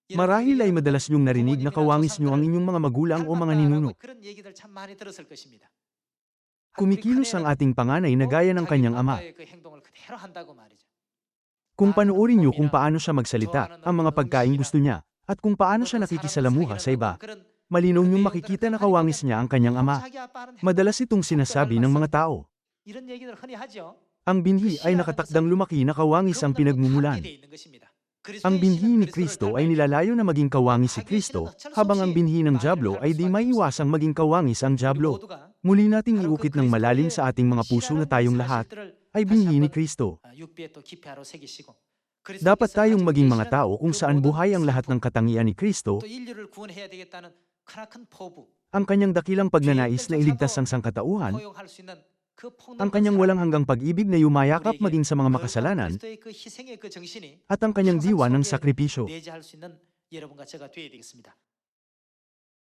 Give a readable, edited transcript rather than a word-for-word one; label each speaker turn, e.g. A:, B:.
A: Marahil ay madalas niyong narinig na kawangis niyo ang inyong mga magulang o mga ninuno. Kumikilos ang ating panganay na gaya ng kanyang ama. Kung panoorin niyo kung paano siya magsalita, ang mga pagkain gusto niya, at kung paano siya nakikisalamuha sa iba, malinaw niyong makikita na kawangis niya ang kanyang ama. Madalas itong sinasabi ng mga tao. Ang binhi ay nakatakdang lumaki na kawangis ang pinagmumulan. Ang binhi ni Kristo ay nilalayo na maging kawangis si Kristo, habang ang binhi ng dyablo ay di maiiwasang maging kawangis ang dyablo. Muli nating iukit ng malalim sa ating mga puso na tayong lahat ay binhi ni Kristo. Dapat tayong maging mga tao kung saan buhay ang lahat ng katangian ni Kristo, ang kanyang dakilang pagnanais na iligtas ang sangkatauhan, ang kanyang walang hanggang pag-ibig na yumayakap maging sa mga makasalanan, at ang kanyang diwa ng sakripisyo.